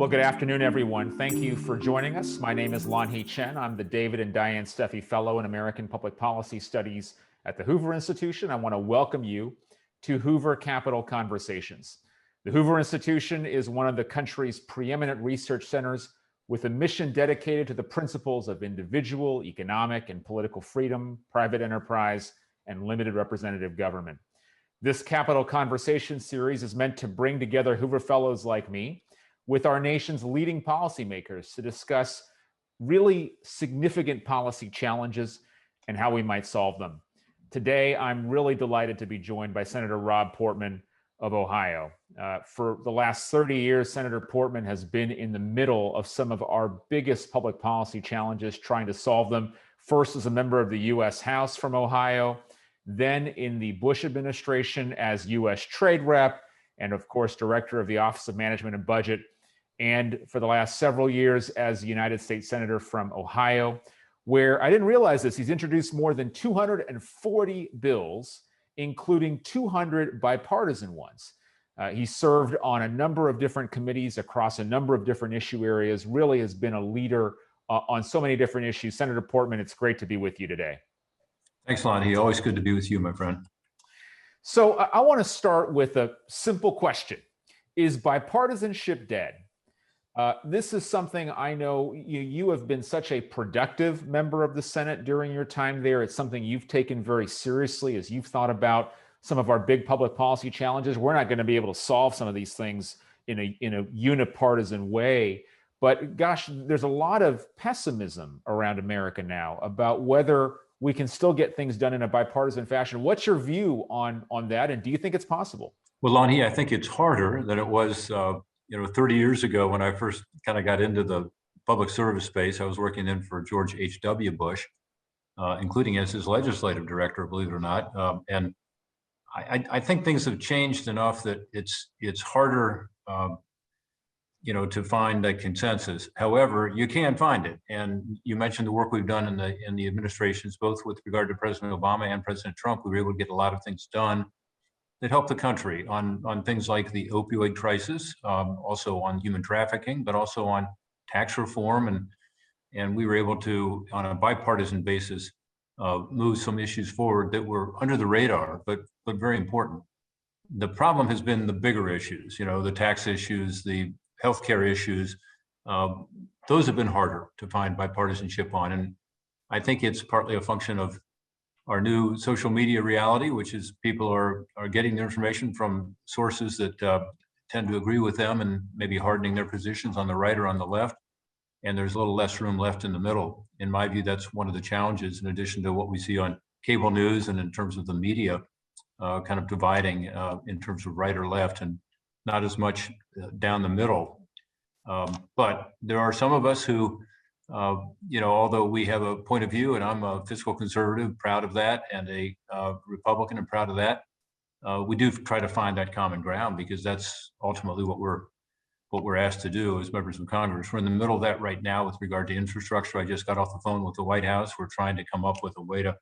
Well, good afternoon, everyone. Thank you for joining us. My name is Lanhee Chen. I'm the David and Diane Steffy Fellow in American Public Policy Studies at the Hoover Institution. I want to welcome you to Hoover Capital Conversations. The Hoover Institution is one of the country's preeminent research centers with a mission dedicated to the principles of individual, economic, and political freedom, private enterprise, and limited representative government. This Capital Conversation series is meant to bring together Hoover Fellows like me with our nation's leading policymakers to discuss really significant policy challenges and how we might solve them. Today, I'm really delighted to be joined by Senator Rob Portman of Ohio. For the last 30 years, Senator Portman has been in the middle of some of our biggest public policy challenges, trying to solve them. First as a member of the U.S. House from Ohio, then in the Bush administration as U.S. Trade Rep, and of course, Director of the Office of Management and Budget, and for the last several years as a United States Senator from Ohio, where I didn't realize this, he's introduced more than 240 bills, including 200 bipartisan ones. He served on a number of different committees across a number of different issue areas, really has been a leader on so many different issues. Senator Portman, it's great to be with you today. Thanks, Lonnie. Always good to be with you, my friend. So I want to start with a simple question. Is bipartisanship dead? This is something I know you have been such a productive member of the Senate during your time there. It's something you've taken very seriously as you've thought about some of our big public policy challenges. We're not going to be able to solve some of these things in a unipartisan way. But gosh, there's a lot of pessimism around America now about whether we can still get things done in a bipartisan fashion. What's your view on that? And do you think it's possible? Well, Lonnie, I think it's harder than it was 30 years ago when I first kind of got into the public service space. I was working in for George H.W. Bush, including as his legislative director, believe it or not. And I think things have changed enough that it's harder, to find a consensus. However, you can find it. And you mentioned the work we've done in the administrations, both with regard to President Obama and President Trump. We were able to get a lot of things done that help the country on things like the opioid crisis, also on human trafficking, but also on tax reform. And we were able to, on a bipartisan basis, move some issues forward that were under the radar, but very important. The problem has been the bigger issues, the tax issues, the healthcare issues. Those have been harder to find bipartisanship on. And I think it's partly a function of our new social media reality, which is people are getting their information from sources that tend to agree with them and maybe hardening their positions on the right or on the left. And there's a little less room left in the middle. In my view, that's one of the challenges, in addition to what we see on cable news and in terms of the media kind of dividing in terms of right or left and not as much down the middle. But there are some of us who, although we have a point of view, and I'm a fiscal conservative, proud of that, and a Republican and proud of that, we do try to find that common ground, because that's ultimately what we're asked to do as members of Congress. We're in the middle of that right now with regard to infrastructure. I just got off the phone with the White House. We're trying to come up with a way to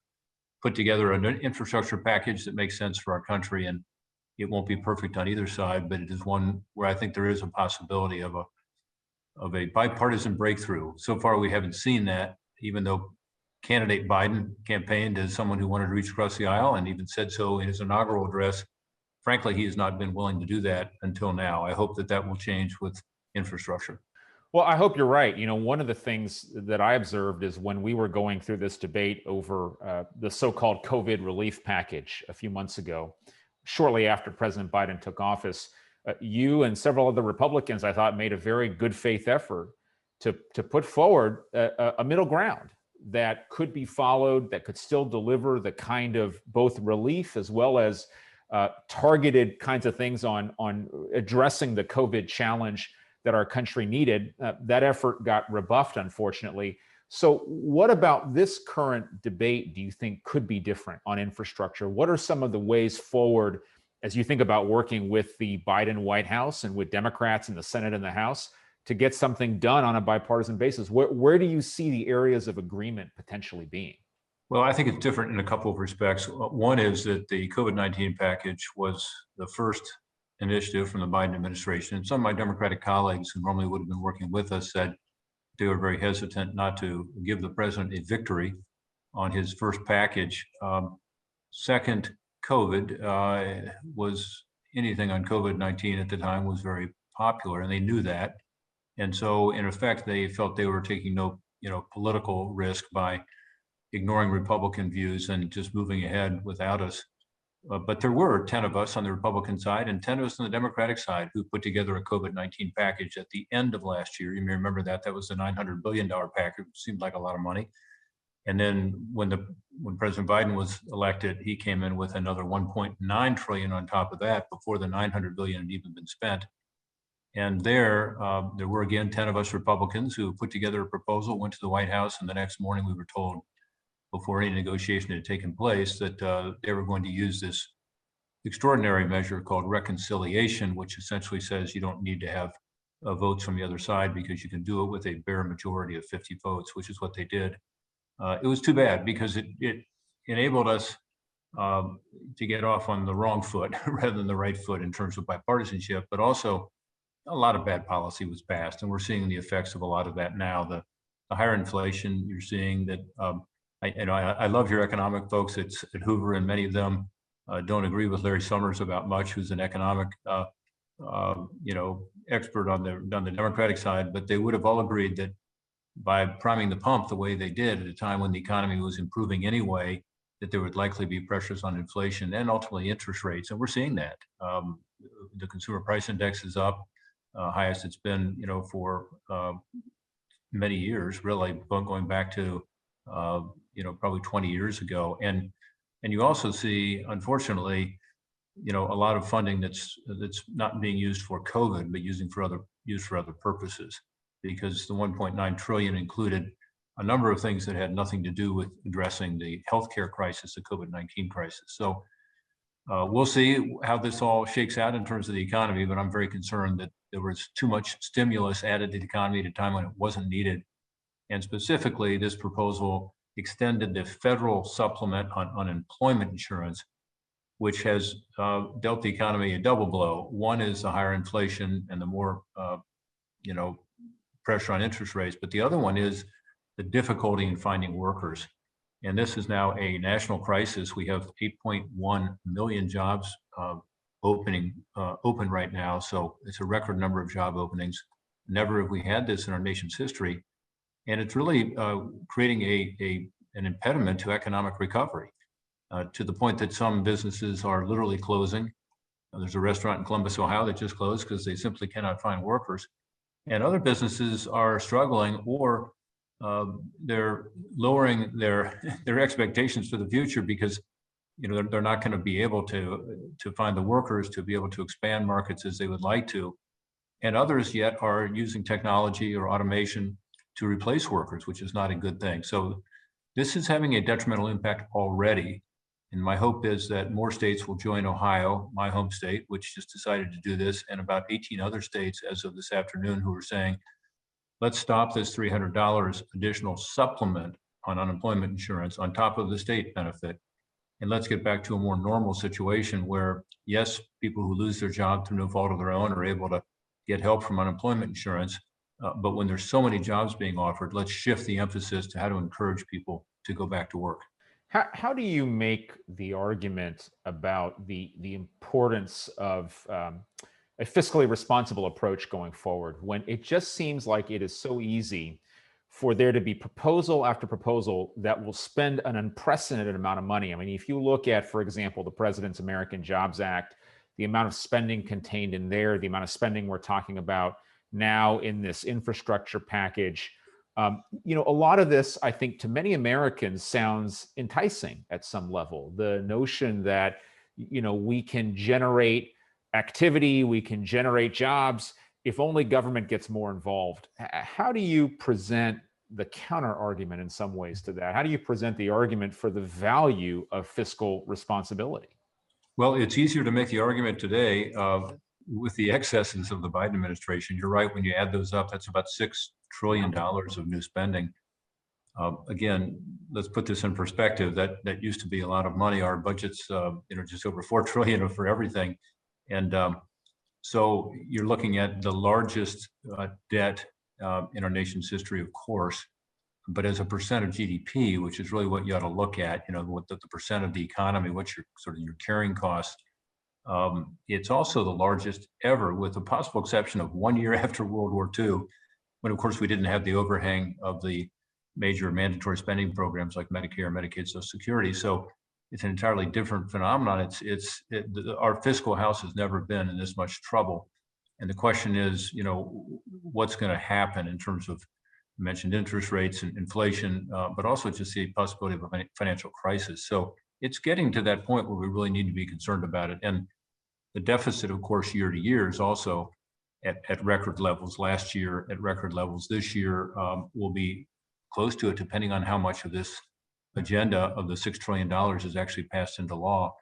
put together an infrastructure package that makes sense for our country. And it won't be perfect on either side, but it is one where I think there is a possibility of a bipartisan breakthrough. So far, we haven't seen that, even though candidate Biden campaigned as someone who wanted to reach across the aisle and even said so in his inaugural address. Frankly, he has not been willing to do that until now. I hope that will change with infrastructure. Well, I hope you're right. One of the things that I observed is when we were going through this debate over the so-called COVID relief package a few months ago, shortly after President Biden took office, you and several other Republicans, I thought, made a very good faith effort to put forward a middle ground that could be followed, that could still deliver the kind of both relief as well as targeted kinds of things on addressing the COVID challenge that our country needed. That effort got rebuffed, unfortunately. So what about this current debate do you think could be different on infrastructure? What are some of the ways forward as you think about working with the Biden White House and with Democrats in the Senate and the House to get something done on a bipartisan basis? Where do you see the areas of agreement potentially being? Well, I think it's different in a couple of respects. One is that the COVID-19 package was the first initiative from the Biden administration. And some of my Democratic colleagues who normally would have been working with us said they were very hesitant not to give the president a victory on his first package. Second, COVID was anything on COVID-19 at the time was very popular, and they knew that. And so, in effect, they felt they were taking no, political risk by ignoring Republican views and just moving ahead without us. But there were 10 of us on the Republican side and 10 of us on the Democratic side who put together a COVID-19 package at the end of last year. You may remember that. That was the $900 billion package, which seemed like a lot of money. And then when President Biden was elected, he came in with another 1.9 trillion on top of that before the 900 billion had even been spent. And there were again 10 of us Republicans who put together a proposal, went to the White House, and the next morning we were told, before any negotiation had taken place, that they were going to use this extraordinary measure called reconciliation, which essentially says you don't need to have votes from the other side because you can do it with a bare majority of 50 votes, which is what they did. It was too bad because it enabled us to get off on the wrong foot rather than the right foot in terms of bipartisanship, but also a lot of bad policy was passed, and we're seeing the effects of a lot of that now. The higher inflation, you're seeing that. I love your economic folks at Hoover, and many of them don't agree with Larry Summers about much, who's an economic expert on the Democratic side, but they would have all agreed that by priming the pump the way they did at a time when the economy was improving anyway, that there would likely be pressures on inflation and ultimately interest rates. And we're seeing that. The consumer price index is up, highest it's been, for many years, really going back to, probably 20 years ago. And you also see, unfortunately, a lot of funding that's not being used for COVID, but used for other purposes, because the 1.9 trillion included a number of things that had nothing to do with addressing the healthcare crisis, the COVID-19 crisis. So we'll see how this all shakes out in terms of the economy, but I'm very concerned that there was too much stimulus added to the economy at a time when it wasn't needed. And specifically, this proposal extended the federal supplement on unemployment insurance, which has dealt the economy a double blow. One is the higher inflation and the more, pressure on interest rates, but the other one is the difficulty in finding workers. And this is now a national crisis. We have 8.1 million jobs open right now. So it's a record number of job openings. Never have we had this in our nation's history. And it's really creating an impediment to economic recovery to the point that some businesses are literally closing. There's a restaurant in Columbus, Ohio that just closed because they simply cannot find workers. And other businesses are struggling, or they're lowering their expectations for the future because they're not going to be able to find the workers to be able to expand markets as they would like to. And others yet are using technology or automation to replace workers, which is not a good thing. So this is having a detrimental impact already. And my hope is that more states will join Ohio, my home state, which just decided to do this, and about 18 other states as of this afternoon who are saying, let's stop this $300 additional supplement on unemployment insurance on top of the state benefit. And let's get back to a more normal situation where, yes, people who lose their job through no fault of their own are able to get help from unemployment insurance. But when there's so many jobs being offered, let's shift the emphasis to how to encourage people to go back to work. How do you make the argument about the importance of a fiscally responsible approach going forward when it just seems like it is so easy for there to be proposal after proposal that will spend an unprecedented amount of money? I mean, if you look at, for example, the President's American Jobs Act, the amount of spending contained in there, the amount of spending we're talking about now in this infrastructure package, a lot of this, I think, to many Americans sounds enticing at some level. The notion that, we can generate activity, we can generate jobs if only government gets more involved. How do you present the counter argument in some ways to that? How do you present the argument for the value of fiscal responsibility? Well, it's easier to make the argument today with the excesses of the Biden administration. You're right, when you add those up, that's about $6 trillion of new spending. Again, let's put this in perspective. That used to be a lot of money. Our budget's just over $4 trillion for everything. And So you're looking at the largest debt in our nation's history, of course, but as a percent of GDP, which is really what you ought to look at, what the percent of the economy, what's your sort of your carrying cost. It's also the largest ever, with the possible exception of 1 year after World War II, when of course we didn't have the overhang of the major mandatory spending programs like Medicare, Medicaid, Social Security. So it's an entirely different phenomenon. Our fiscal house has never been in this much trouble. And the question is, what's going to happen in terms of, you mentioned interest rates and inflation, but also just the possibility of a financial crisis. So it's getting to that point where we really need to be concerned about it. And the deficit, of course, year to year is also at record levels. Last year at record levels. This year will be close to it, depending on how much of this agenda of the $6 trillion is actually passed into law.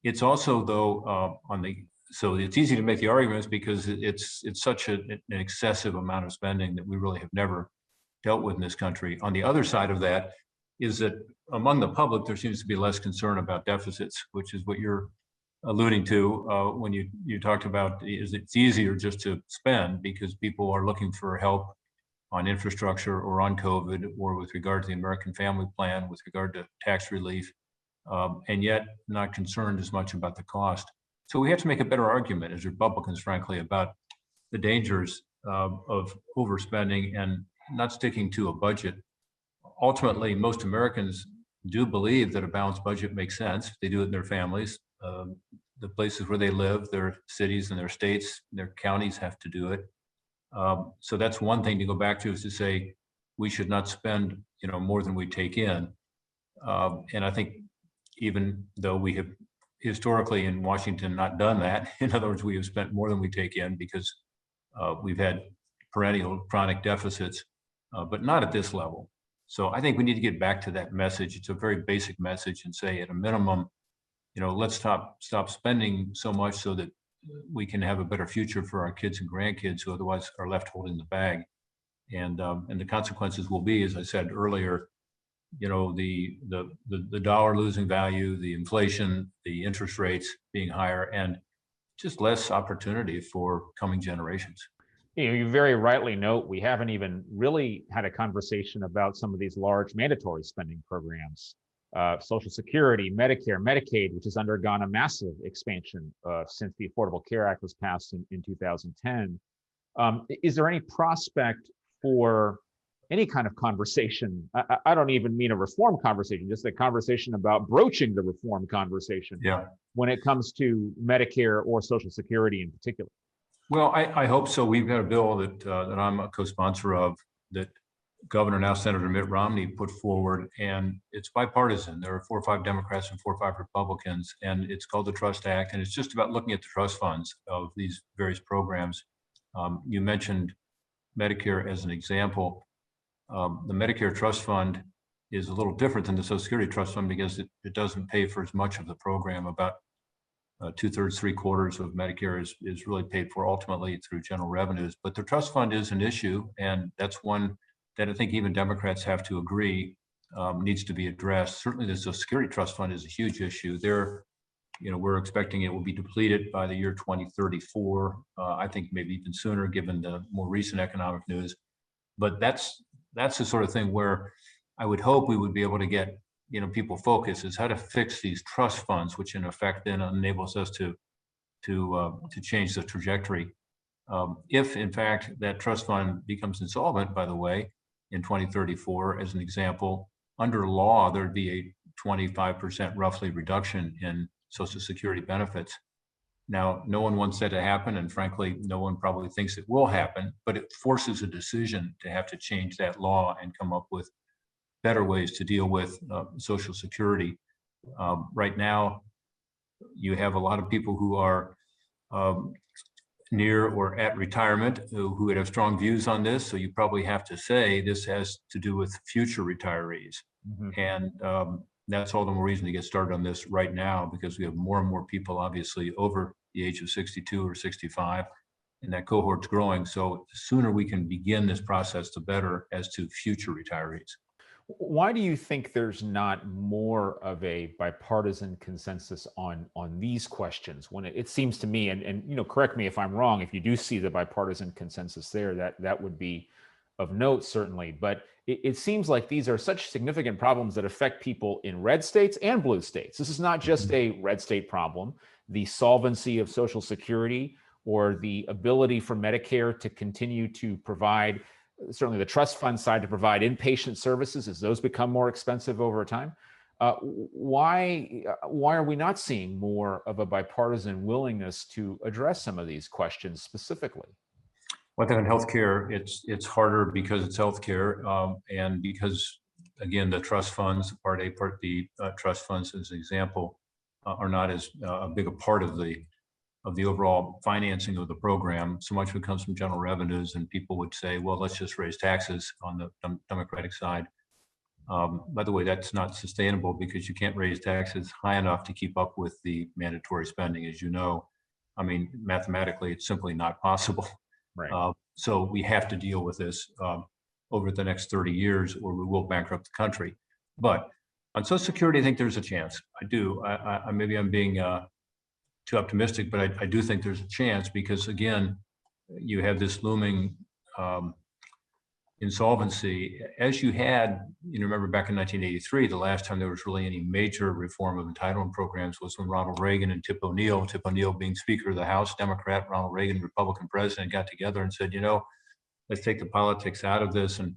It's also, though, so it's easy to make the arguments because it's such an excessive amount of spending that we really have never dealt with in this country. On the other side of that is that among the public, there seems to be less concern about deficits, which is what you're alluding to when you talked about it's easier just to spend because people are looking for help on infrastructure or on COVID or with regard to the American Family Plan, with regard to tax relief, and yet not concerned as much about the cost. So we have to make a better argument as Republicans, frankly, about the dangers of overspending and not sticking to a budget. Ultimately, most Americans do believe that a balanced budget makes sense. They do it in their families, the places where they live, their cities and their states, their counties have to do it. So that's one thing to go back to, is to say we should not spend more than we take in. And I think even though we have historically in Washington not done that, in other words, we have spent more than we take in because we've had perennial chronic deficits, but not at this level. So I think we need to get back to that message. It's a very basic message, and say at a minimum, let's stop spending so much so that we can have a better future for our kids and grandkids who otherwise are left holding the bag. And the consequences will be, as I said earlier, the dollar losing value, the inflation, the interest rates being higher, and just less opportunity for coming generations. You very rightly note we haven't even really had a conversation about some of these large mandatory spending programs. Social Security, Medicare, Medicaid, which has undergone a massive expansion since the Affordable Care Act was passed in 2010. Is there any prospect for any kind of conversation? I don't even mean a reform conversation, just a conversation about broaching the reform conversation when it comes to Medicare or Social Security in particular. Well, I hope so. We've got a bill that I'm a co-sponsor of that Governor, now Senator Mitt Romney, put forward, and it's bipartisan. There are 4 or 5 Democrats and 4 or 5 Republicans, and it's called the Trust Act, and it's just about looking at the trust funds of these various programs. You mentioned Medicare as an example. The Medicare Trust Fund is a little different than the Social Security Trust Fund because it doesn't pay for as much of the program. About 2/3, 3/4 of Medicare is really paid for ultimately through general revenues. But the trust fund is an issue, and that's one that I think even Democrats have to agree needs to be addressed. Certainly the Social Security Trust Fund is a huge issue. We're expecting it will be depleted by the year 2034. I think maybe even sooner given the more recent economic news. But that's the sort of thing where I would hope we would be able to get people focused, is how to fix these trust funds, which in effect then enables us to change the trajectory. If in fact that trust fund becomes insolvent, by the way, in 2034, as an example, under law, there'd be a 25% roughly reduction in Social Security benefits. Now, no one wants that to happen, and frankly, no one probably thinks it will happen, but it forces a decision to have to change that law and come up with better ways to deal with Social Security. Right now, you have a lot of people who are near or at retirement who would have strong views on this. So you probably have to say this has to do with future retirees. Mm-hmm. And that's all the more reason to get started on this right now, because we have more and more people obviously over the age of 62 or 65, and that cohort's growing. So the sooner we can begin this process, the better as to future retirees. Why do you think there's not more of a bipartisan consensus on these questions? When it seems to me, and correct me if I'm wrong, if you do see the bipartisan consensus there, that would be of note, certainly. But it seems like these are such significant problems that affect people in red states and blue states. This is not just a red state problem. The solvency of Social Security or the ability for Medicare to continue to provide, certainly the trust fund side, to provide inpatient services as those become more expensive over time. Why are we not seeing more of a bipartisan willingness to address some of these questions specifically? Well, I think in healthcare, it's harder because it's healthcare, and because, again, the trust funds, Part A, Part B trust funds, as an example, are not as big a part of the overall financing of the program. So much of it comes from general revenues, and people would say, well, let's just raise taxes on the Democratic side. By the way, that's not sustainable because you can't raise taxes high enough to keep up with the mandatory spending, as you know. I mean, mathematically, it's simply not possible. Right. So we have to deal with this over the next 30 years or we will bankrupt the country. But on Social Security, I think there's a chance. I do. Maybe I'm being too optimistic, but I do think there's a chance because, again, you have this looming insolvency, as you had, remember back in 1983, the last time there was really any major reform of entitlement programs was when Ronald Reagan and Tip O'Neill being Speaker of the House, Democrat, Ronald Reagan, Republican president, got together and said, let's take the politics out of this and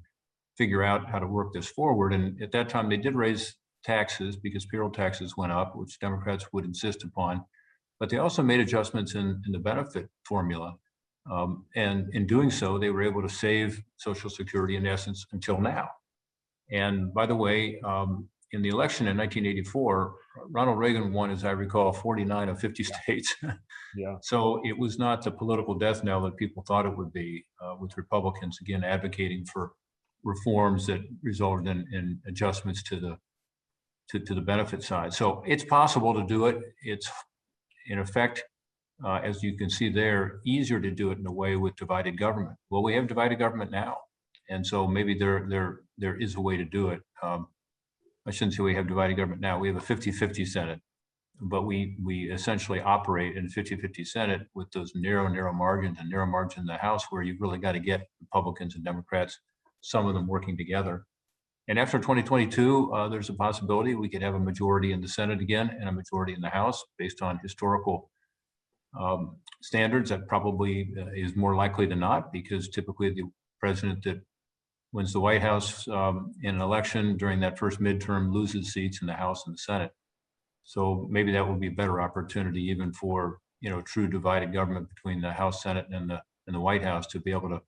figure out how to work this forward. And at that time, they did raise taxes because payroll taxes went up, which Democrats would insist upon. But they also made adjustments in the benefit formula. And in doing so, they were able to save Social Security in essence until now. And by the way, in the election in 1984, Ronald Reagan won, as I recall, 49 of 50 states. Yeah. So it was not the political death knell that people thought it would be, with Republicans, again, advocating for reforms that resulted in adjustments to the benefit side. So it's possible to do it. It's, in effect, as you can see there, easier to do it in a way with divided government. Well, we have divided government now. And so maybe there is a way to do it. I shouldn't say we have divided government now. We have a 50-50 Senate, but we essentially operate in 50-50 Senate with those narrow margins and narrow margins in the House where you've really got to get Republicans and Democrats, some of them working together. And after 2022, there's a possibility we could have a majority in the Senate again and a majority in the House based on historical standards. That probably is more likely than not, because typically the president that wins the White House in an election during that first midterm loses seats in the House and the Senate. So maybe that will be a better opportunity even for true divided government between the House, Senate, and the White House to be able to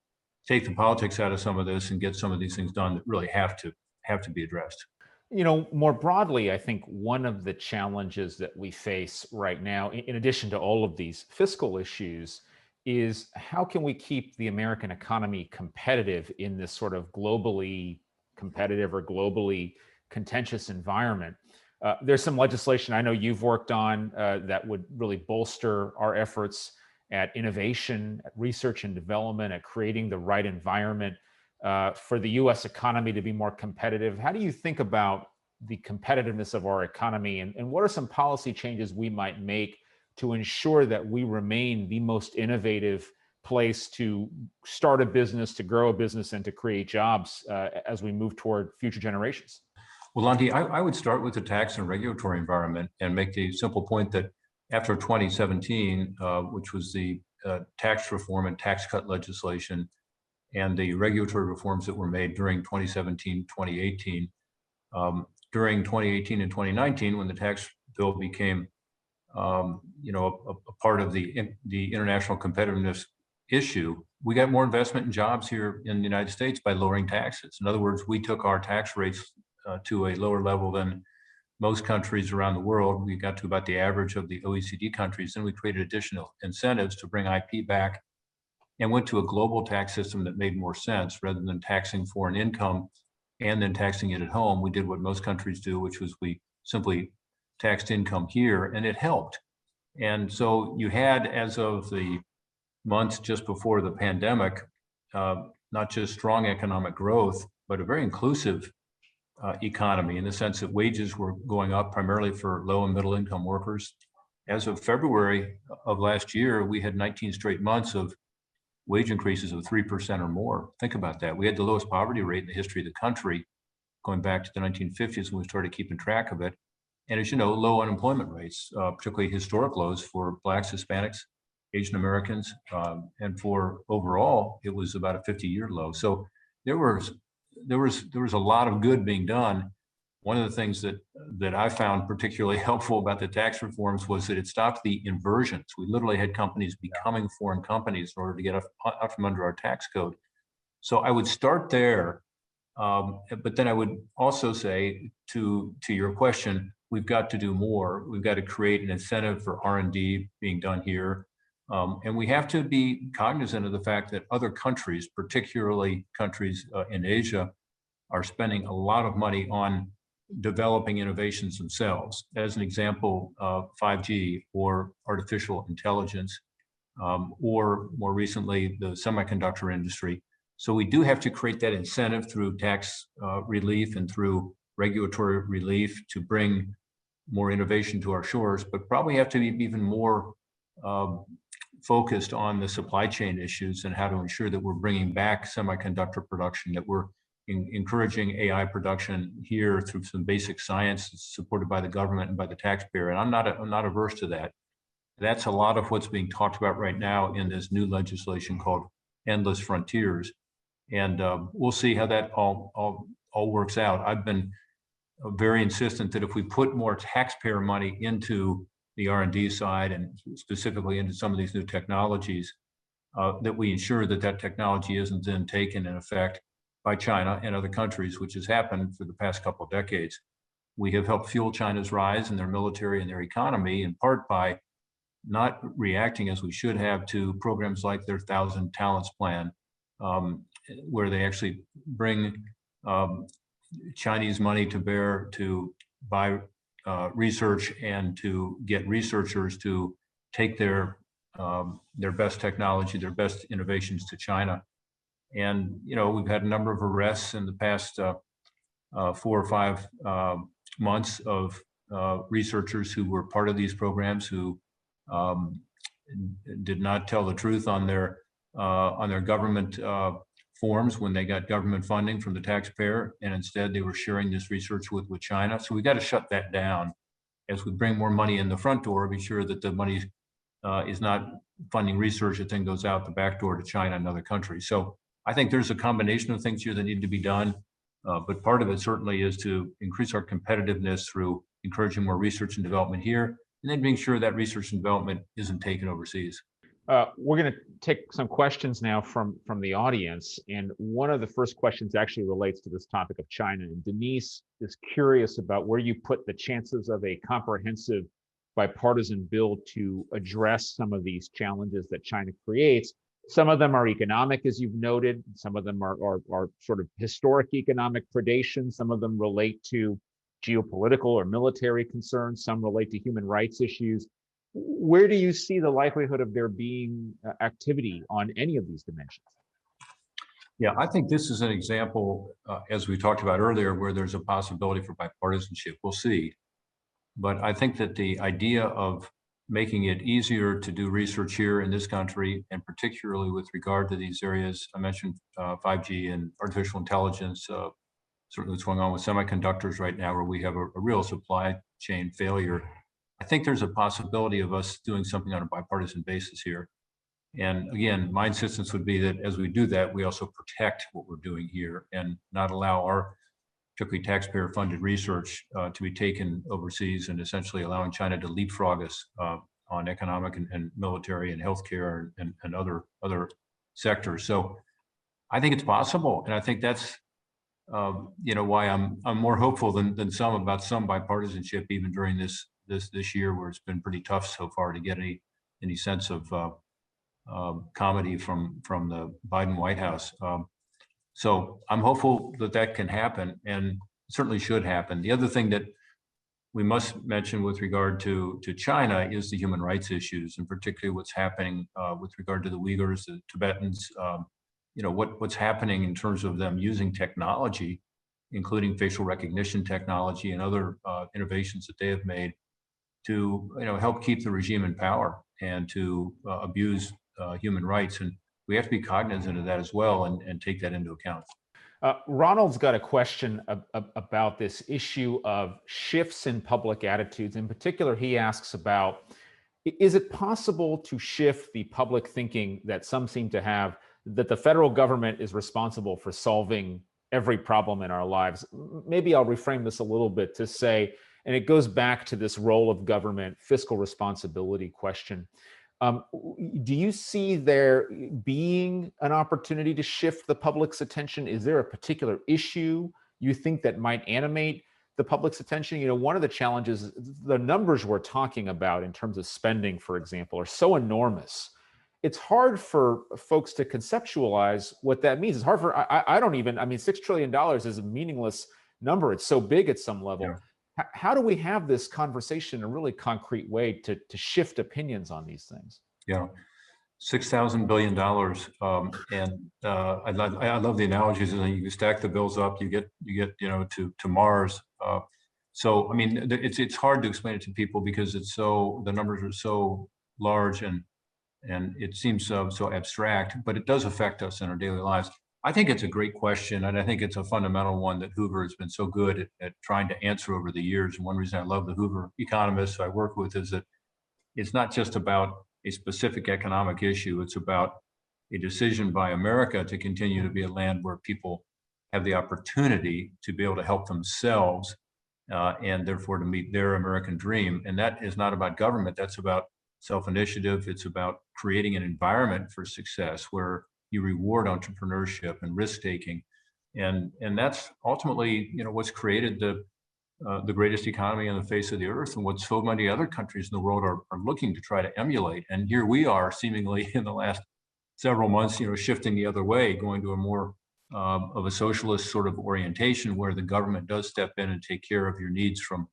take the politics out of some of this and get some of these things done that really have to be addressed. More broadly, I think one of the challenges that we face right now, in addition to all of these fiscal issues, is how can we keep the American economy competitive in this sort of globally competitive or globally contentious environment? There's some legislation I know you've worked on that would really bolster our efforts at innovation, at research and development, at creating the right environment for the U.S. economy to be more competitive. How do you think about the competitiveness of our economy, and what are some policy changes we might make to ensure that we remain the most innovative place to start a business, to grow a business, and to create jobs as we move toward future generations? Well, Lanhee, I would start with the tax and regulatory environment and make the simple point that after 2017, which was the tax reform and tax cut legislation, and the regulatory reforms that were made during 2017, 2018. During 2018 and 2019, when the tax bill became, a part of the international competitiveness issue, we got more investment in jobs here in the United States by lowering taxes. In other words, we took our tax rates to a lower level than most countries around the world. We got to about the average of the OECD countries, and we created additional incentives to bring IP back and went to a global tax system that made more sense. Rather than taxing foreign income and then taxing it at home, we did what most countries do, which was we simply taxed income here, and it helped. And so you had, as of the months just before the pandemic, not just strong economic growth, but a very inclusive economy in the sense that wages were going up primarily for low and middle income workers. As of February of last year, we had 19 straight months of wage increases of 3% or more. Think about that. We had the lowest poverty rate in the history of the country going back to the 1950s when we started keeping track of it. And as you know, low unemployment rates, particularly historic lows for Blacks, Hispanics, Asian Americans, and for overall, it was about a 50-year low. So there was a lot of good being done. One of the things that I found particularly helpful about the tax reforms was that it stopped the inversions. We literally had companies becoming foreign companies in order to get out from under our tax code. So I would start there, but then I would also say to your question, we've got to do more. We've got to create an incentive for R&D being done here. And we have to be cognizant of the fact that other countries, particularly countries in Asia, are spending a lot of money on developing innovations themselves. As an example, 5G or artificial intelligence, or more recently, the semiconductor industry. So we do have to create that incentive through tax relief and through regulatory relief to bring more innovation to our shores, but probably have to be even more focused on the supply chain issues and how to ensure that we're bringing back semiconductor production, that we're encouraging AI production here through some basic science supported by the government and by the taxpayer. And I'm not averse to that. That's a lot of what's being talked about right now in this new legislation called Endless Frontiers. And we'll see how that all works out. I've been very insistent that if we put more taxpayer money into the R&D side and specifically into some of these new technologies, that we ensure that that technology isn't then taken in effect by China and other countries, which has happened for the past couple of decades. We have helped fuel China's rise in their military and their economy, in part by not reacting as we should have to programs like their 1,000 Talents Plan, where they actually bring Chinese money to bear to buy research and to get researchers to take their best technology, their best innovations to China. And, you know, we've had a number of arrests in the past 4 or 5 months of researchers who were part of these programs who did not tell the truth on their government forms when they got government funding from the taxpayer, and instead they were sharing this research with China. So we got to shut that down as we bring more money in the front door, be sure that the money is not funding research that then goes out the back door to China and other countries. So I think there's a combination of things here that need to be done, but part of it certainly is to increase our competitiveness through encouraging more research and development here, and then being sure that research and development isn't taken overseas. We're going to take some questions now from the audience, and one of the first questions actually relates to this topic of China. And Denise is curious about where you put the chances of a comprehensive bipartisan bill to address some of these challenges that China creates. Some of them are economic, as you've noted. Some of them are sort of historic economic predation. Some of them relate to geopolitical or military concerns. Some relate to human rights issues. Where do you see the likelihood of there being activity on any of these dimensions? Yeah, I think this is an example, as we talked about earlier, where there's a possibility for bipartisanship. We'll see. But I think that the idea of making it easier to do research here in this country, and particularly with regard to these areas, I mentioned 5G and artificial intelligence, certainly what's going on with semiconductors right now, where we have a real supply chain failure. I think there's a possibility of us doing something on a bipartisan basis here. And again, my insistence would be that as we do that, we also protect what we're doing here and not allow our particularly taxpayer-funded research to be taken overseas, and essentially allowing China to leapfrog us on economic and military and healthcare and other sectors. So I think it's possible, and I think that's why I'm more hopeful than some about some bipartisanship even during this year, where it's been pretty tough so far to get any sense of comedy from the Biden White House. So I'm hopeful that can happen, and certainly should happen. The other thing that we must mention with regard to China is the human rights issues, and particularly what's happening with regard to the Uyghurs, the Tibetans, what's happening in terms of them using technology including facial recognition technology and other innovations that they have made to help keep the regime in power and to abuse human rights. And we have to be cognizant of that as well and take that into account. Ronald's got a question about this issue of shifts in public attitudes. In particular, he asks about, is it possible to shift the public thinking that some seem to have that the federal government is responsible for solving every problem in our lives? Maybe I'll reframe this a little bit to say, and it goes back to this role of government, fiscal responsibility question. Do you see there being an opportunity to shift the public's attention? Is there a particular issue you think that might animate the public's attention? One of the challenges, the numbers we're talking about in terms of spending, for example, are so enormous. It's hard for folks to conceptualize what that means. It's hard for, I don't even, $6 trillion is a meaningless number. It's so big at some level. Yeah. How do we have this conversation in a really concrete way to shift opinions on these things? Yeah, $6,000 billion. I love the analogies. You stack the bills up, you get to Mars. So it's hard to explain it to people because the numbers are so large and it seems so abstract, but it does affect us in our daily lives. I think it's a great question, and I think it's a fundamental one that Hoover has been so good at trying to answer over the years. And one reason I love the Hoover economists I work with is that it's not just about a specific economic issue. It's about a decision by America to continue to be a land where people have the opportunity to be able to help themselves and therefore to meet their American dream. And that is not about government. That's about self-initiative. It's about creating an environment for success where you reward entrepreneurship and risk-taking, and that's ultimately what's created the greatest economy on the face of the earth, and what so many other countries in the world are looking to try to emulate. And here we are, seemingly in the last several months, shifting the other way, going to a more of a socialist sort of orientation, where the government does step in and take care of your needs from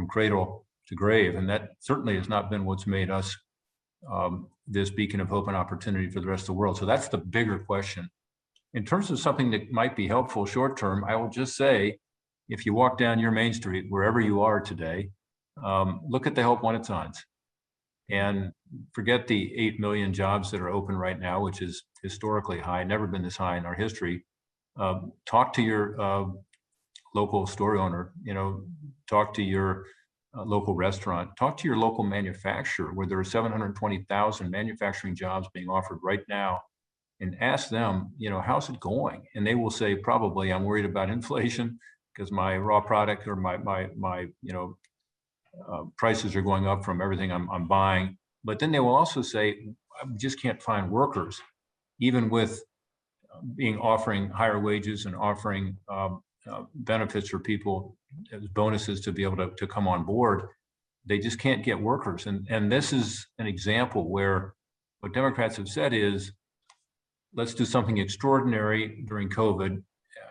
cradle to grave. And that certainly has not been what's made us this beacon of hope and opportunity for the rest of the world. So that's the bigger question. In terms of something that might be helpful short term, I will just say, if you walk down your Main Street, wherever you are today, look at the help wanted signs and forget the 8 million jobs that are open right now, which is historically high, never been this high in our history. Talk to your local store owner, talk to your local restaurant, talk to your local manufacturer, where there are 720,000 manufacturing jobs being offered right now, and ask them, how's it going? And they will say, probably, I'm worried about inflation because my raw product or my prices are going up from everything I'm buying. But then they will also say, I just can't find workers, even with offering higher wages and offering benefits for people as bonuses to be able to come on board. They just can't get workers. And this is an example where what Democrats have said is, let's do something extraordinary during COVID.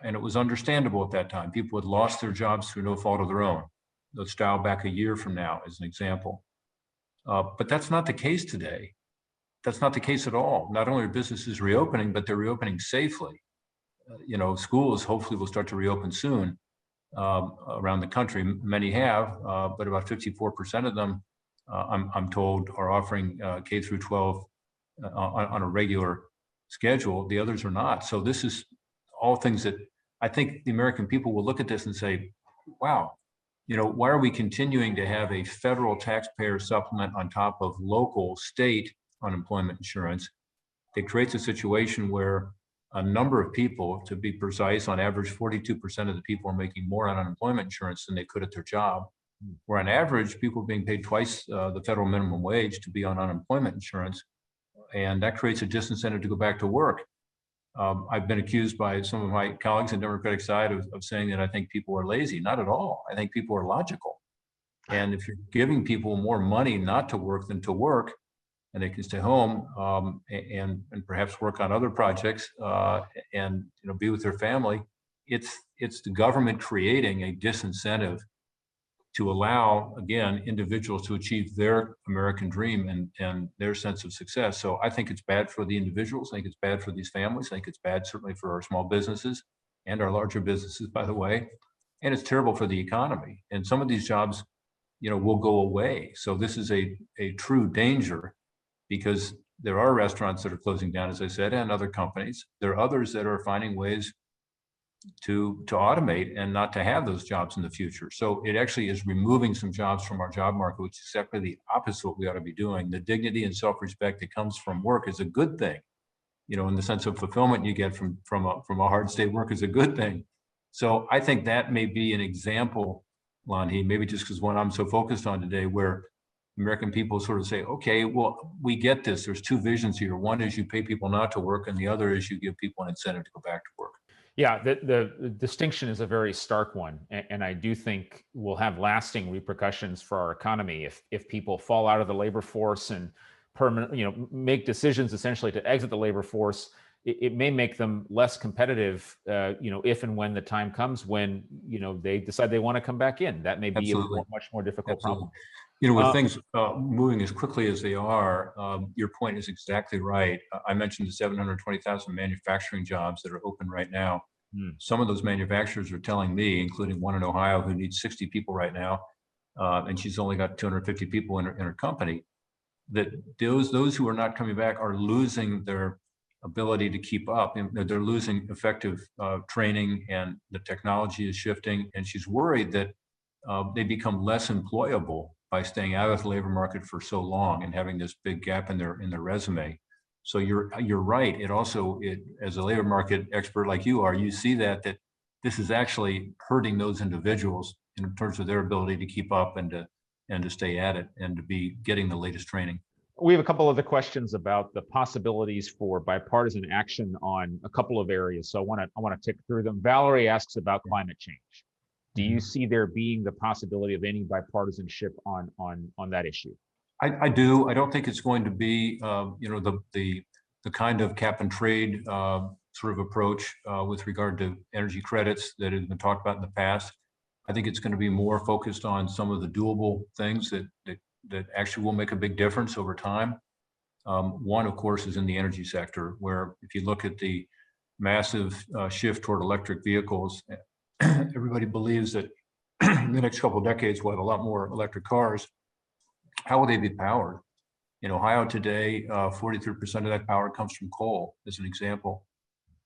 And it was understandable at that time. People had lost their jobs through no fault of their own. Let's dial back a year from now as an example. But that's not the case today. That's not the case at all. Not only are businesses reopening, but they're reopening safely. Schools hopefully will start to reopen soon around the country. Many have, but about 54% of them, I'm told, are offering K through 12 on a regular schedule. The others are not. So this is all things that I think the American people will look at this and say, wow, why are we continuing to have a federal taxpayer supplement on top of local, state unemployment insurance that creates a situation where a number of people, to be precise, on average, 42% of the people are making more on unemployment insurance than they could at their job, where on average, people are being paid twice the federal minimum wage to be on unemployment insurance. And that creates a disincentive to go back to work. I've been accused by some of my colleagues on the Democratic side of saying that I think people are lazy. Not at all. I think people are logical. And if you're giving people more money not to work than to work, and they can stay home and perhaps work on other projects and be with their family, it's the government creating a disincentive to allow, again, individuals to achieve their American dream and their sense of success. So I think it's bad for the individuals. I think it's bad for these families. I think it's bad certainly for our small businesses. and our larger businesses, by the way, and it's terrible for the economy. And some of these jobs, will go away. So this is a true danger, because there are restaurants that are closing down, as I said, and other companies. There are others that are finding ways to automate and not to have those jobs in the future. So it actually is removing some jobs from our job market, which is exactly the opposite of what we ought to be doing. The dignity and self-respect that comes from work is a good thing. In the sense of fulfillment you get from a hard state work is a good thing. So I think that may be an example, Lanhee, maybe just because one I'm so focused on today, where American people sort of say, okay, well, we get this. There's two visions here. One is you pay people not to work, and the other is you give people an incentive to go back to work. Yeah, the distinction is a very stark one, and I do think will have lasting repercussions for our economy if people fall out of the labor force and make decisions essentially to exit the labor force. It may make them less competitive, if and when the time comes when they decide they want to come back in. That may be Absolutely. a much more difficult problem. With things moving as quickly as they are, your point is exactly right. I mentioned the 720,000 manufacturing jobs that are open right now. Some of those manufacturers are telling me, including one in Ohio who needs 60 people right now, and she's only got 250 people in her company, that those who are not coming back are losing their ability to keep up. And they're losing effective training, and the technology is shifting. And she's worried that they become less employable by staying out of the labor market for so long and having this big gap in their resume. So you're right. It also, as a labor market expert like you are, you see that this is actually hurting those individuals in terms of their ability to keep up and to stay at it and to be getting the latest training. We have a couple other questions about the possibilities for bipartisan action on a couple of areas. So I want to tick through them. Valerie asks about climate change. Do you see there being the possibility of any bipartisanship on that issue? I do. I don't think it's going to be, the kind of cap and trade sort of approach with regard to energy credits that has been talked about in the past. I think it's going to be more focused on some of the doable things that actually will make a big difference over time. One, of course, is in the energy sector, where if you look at the massive shift toward electric vehicles, everybody believes that in the next couple of decades we'll have a lot more electric cars. How will they be powered? In Ohio today, 43% of that power comes from coal, as an example.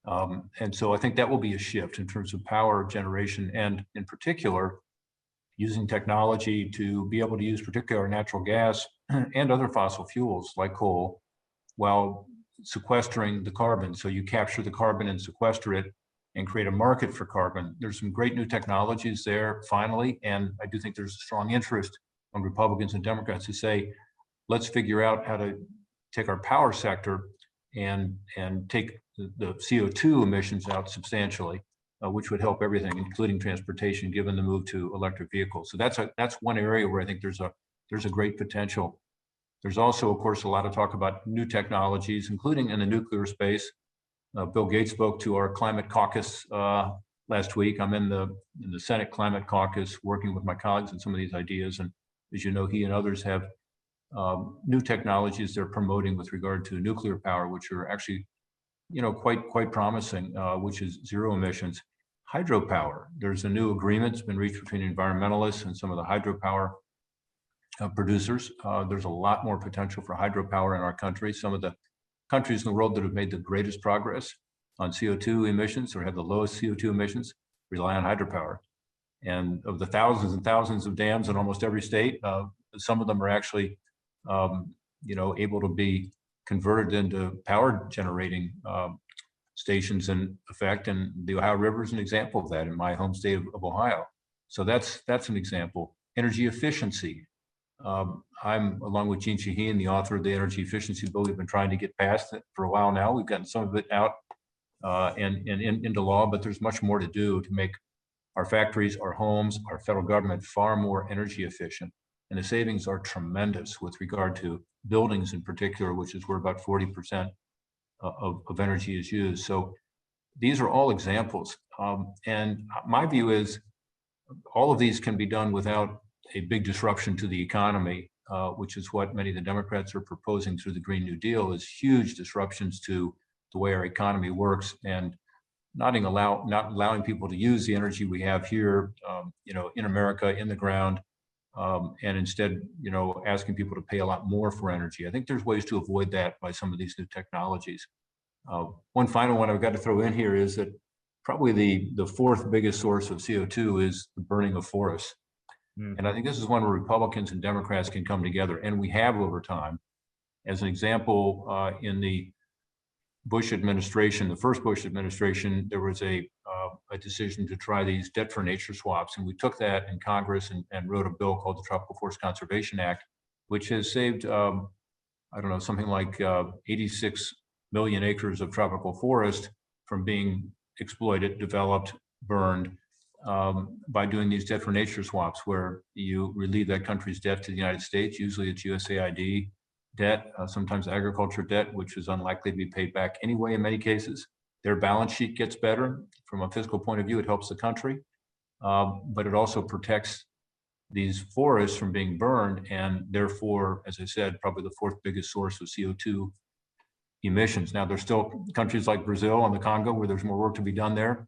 And so I think that will be a shift in terms of power generation, and in particular, using technology to be able to use particular natural gas and other fossil fuels like coal while sequestering the carbon. So you capture the carbon and sequester it and create a market for carbon. There's some great new technologies there, finally, and I do think there's a strong interest on Republicans and Democrats to say, let's figure out how to take our power sector and take the CO2 emissions out substantially, which would help everything, including transportation, given the move to electric vehicles. So that's one area where I think there's a great potential. There's also, of course, a lot of talk about new technologies, including in the nuclear space. Bill Gates spoke to our climate caucus last week. I'm in the Senate Climate Caucus working with my colleagues on some of these ideas. And as you know, he and others have new technologies they're promoting with regard to nuclear power, which are actually, quite promising, which is zero emissions. Hydropower, there's a new agreement that's been reached between environmentalists and some of the hydropower producers. There's a lot more potential for hydropower in our country. Some of the countries in the world that have made the greatest progress on CO2 emissions or have the lowest CO2 emissions rely on hydropower. And of the thousands and thousands of dams in almost every state, some of them are actually, able to be converted into power generating stations in effect. And the Ohio River is an example of that in my home state of Ohio. So that's an example. Energy efficiency. I'm, along with Gene Shaheen, the author of the energy efficiency bill. We've been trying to get past it for a while now. We've gotten some of it out and into law, but there's much more to do to make our factories, our homes, our federal government far more energy efficient. And the savings are tremendous with regard to buildings in particular, which is where about 40% of energy is used. So these are all examples. And my view is all of these can be done without a big disruption to the economy, which is what many of the Democrats are proposing through the Green New Deal, is huge disruptions to the way our economy works. And not allowing people to use the energy we have here, in America, in the ground, and instead, asking people to pay a lot more for energy. I think there's ways to avoid that by some of these new technologies. One final one I've got to throw in here is that probably the fourth biggest source of CO2 is the burning of forests. And I think this is one where Republicans and Democrats can come together, and we have over time. As an example, in the Bush administration, the first Bush administration, there was a decision to try these debt for nature swaps. And we took that in Congress and wrote a bill called the Tropical Forest Conservation Act, which has saved, something like 86 million acres of tropical forest from being exploited, developed, burned, by doing these debt for nature swaps, where you relieve that country's debt to the United States. Usually it's USAID debt, sometimes agriculture debt, which is unlikely to be paid back anyway in many cases. Their balance sheet gets better. From a fiscal point of view, it helps the country, but it also protects these forests from being burned, and therefore, as I said, probably the fourth biggest source of CO2 emissions. Now, there's still countries like Brazil and the Congo where there's more work to be done there,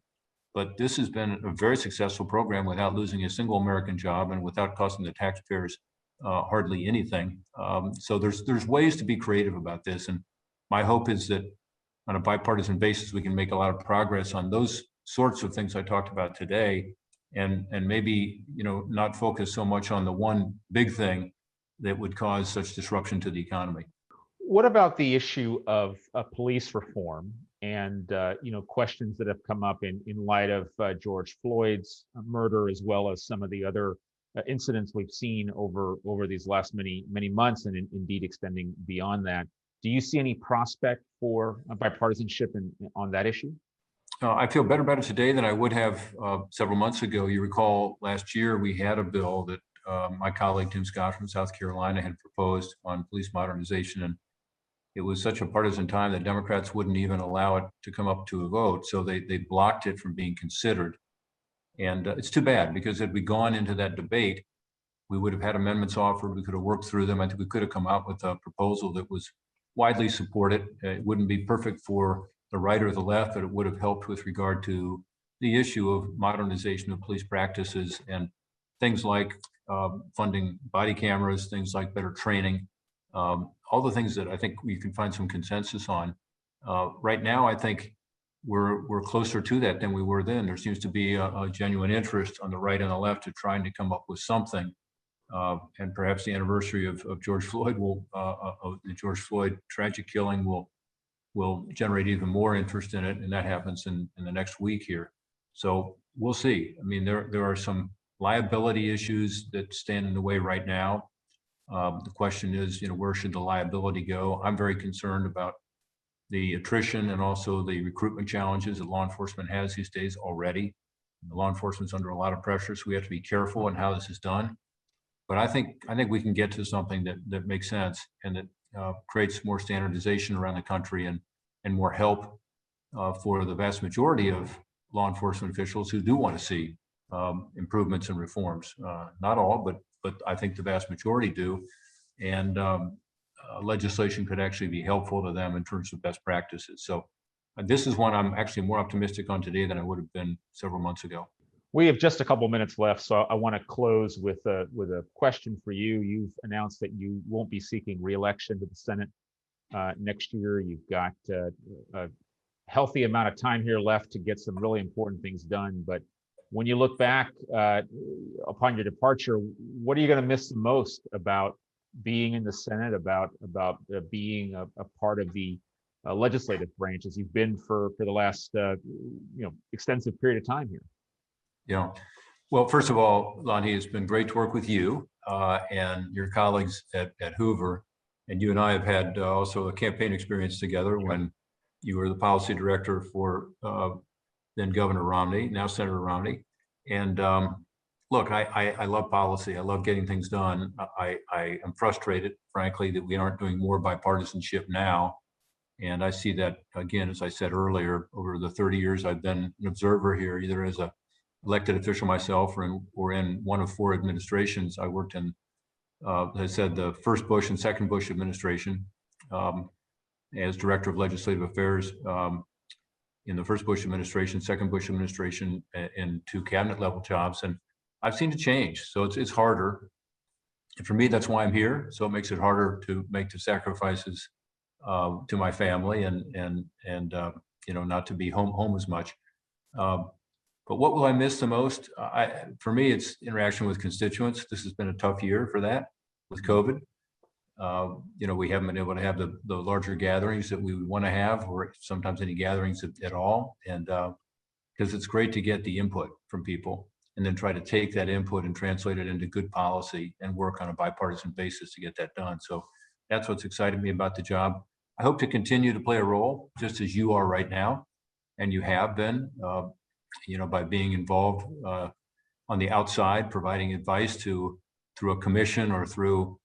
but this has been a very successful program without losing a single American job and without costing the taxpayers hardly anything. So there's ways to be creative about this, and my hope is that on a bipartisan basis we can make a lot of progress on those sorts of things I talked about today, and maybe not focus so much on the one big thing that would cause such disruption to the economy. What about the issue of police reform and questions that have come up in light of George Floyd's murder, as well as some of the other incidents we've seen over these last many months, and indeed extending beyond that? Do you see any prospect for bipartisanship on that issue? I feel better about it today than I would have several months ago. You recall last year we had a bill that my colleague Tim Scott from South Carolina had proposed on police modernization, and it was such a partisan time that Democrats wouldn't even allow it to come up to a vote. So they blocked it from being considered. And it's too bad, because had we gone into that debate, we would have had amendments offered. We could have worked through them. I think we could have come out with a proposal that was widely supported. It wouldn't be perfect for the right or the left, but it would have helped with regard to the issue of modernization of police practices and things like funding body cameras, things like better training, all the things that I think we can find some consensus on. Right now, I think we're closer to that than we were then. There seems to be a genuine interest on the right and the left to trying to come up with something. And perhaps the anniversary of George Floyd of the George Floyd tragic killing will generate even more interest in it, and that happens in the next week here. So we'll see. I mean, there are some liability issues that stand in the way right now. The question is, where should the liability go? I'm very concerned about the attrition and also the recruitment challenges that law enforcement has these days already. The law enforcement's under a lot of pressure, so we have to be careful in how this is done. But I think we can get to something that makes sense and that creates more standardization around the country and more help for the vast majority of law enforcement officials who do want to see improvements and reforms. Not all, but I think the vast majority do. And legislation could actually be helpful to them in terms of best practices. So this is one I'm actually more optimistic on today than I would have been several months ago. We have just a couple minutes left, so I want to close with a question for you. You've announced that you won't be seeking re-election to the Senate next year. You've got a healthy amount of time here left to get some really important things done. But when you look back upon your departure, what are you going to miss the most about being in the Senate, about being a part of the legislative branch as you've been for the last extensive period of time here? Yeah. Well, first of all, Lanhee, it's been great to work with you and your colleagues at Hoover. And you and I have had also a campaign experience together when you were the policy director for then Governor Romney, now Senator Romney. And look, I love policy. I love getting things done. I am frustrated, frankly, that we aren't doing more bipartisanship now. And I see that, again, as I said earlier, over the 30 years I've been an observer here, either as a elected official myself or in one of 4 administrations. I worked in, as I said, the first Bush and second Bush administration as director of legislative affairs. in the first Bush administration, second Bush administration, and 2 cabinet level jobs. And I've seen it change. So it's harder. And for me, that's why I'm here. So it makes it harder to make the sacrifices to my family and not to be home as much. But what will I miss the most? For me, it's interaction with constituents. This has been a tough year for that with COVID. We haven't been able to have the larger gatherings that we would want to have, or sometimes any gatherings at all. And because it's great to get the input from people and then try to take that input and translate it into good policy and work on a bipartisan basis to get that done. So that's what's excited me about the job. I hope to continue to play a role just as you are right now. And you have been, by being involved on the outside, providing advice through a commission or through,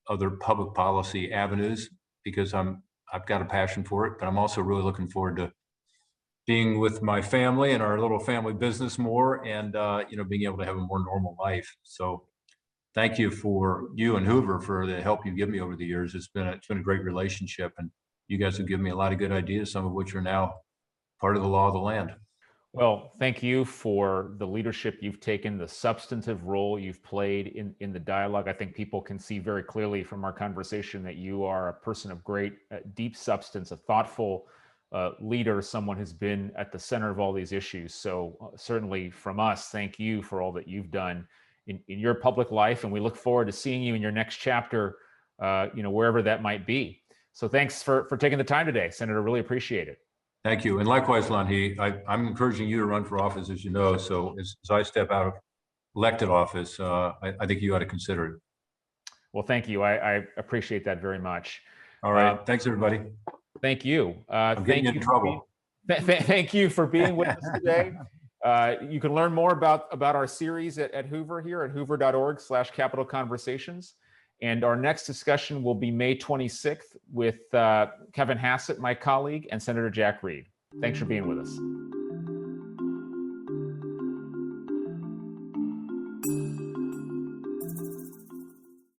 other public policy avenues, because I've got a passion for it, but I'm also really looking forward to being with my family and our little family business more, and being able to have a more normal life. So thank you for you and Hoover for the help you've given me over the years. It's been a great relationship, and you guys have given me a lot of good ideas, some of which are now part of the law of the land. Well, thank you for the leadership you've taken, the substantive role you've played in the dialogue. I think people can see very clearly from our conversation that you are a person of great, deep substance, a thoughtful leader, someone who's been at the center of all these issues. So certainly from us, thank you for all that you've done in your public life. And we look forward to seeing you in your next chapter, wherever that might be. So thanks for taking the time today, Senator. Really appreciate it. Thank you. And likewise, Lanhee, I'm encouraging you to run for office, as you know. So as I step out of elected office, I think you ought to consider it. Well, thank you. I appreciate that very much. All right. Thanks, everybody. Thank you. I'm getting in trouble. Thank you for being with us today. You can learn more about our series at Hoover here at hoover.org/Capital Conversations. And our next discussion will be May 26th with Kevin Hassett, my colleague, and Senator Jack Reed. Thanks for being with us.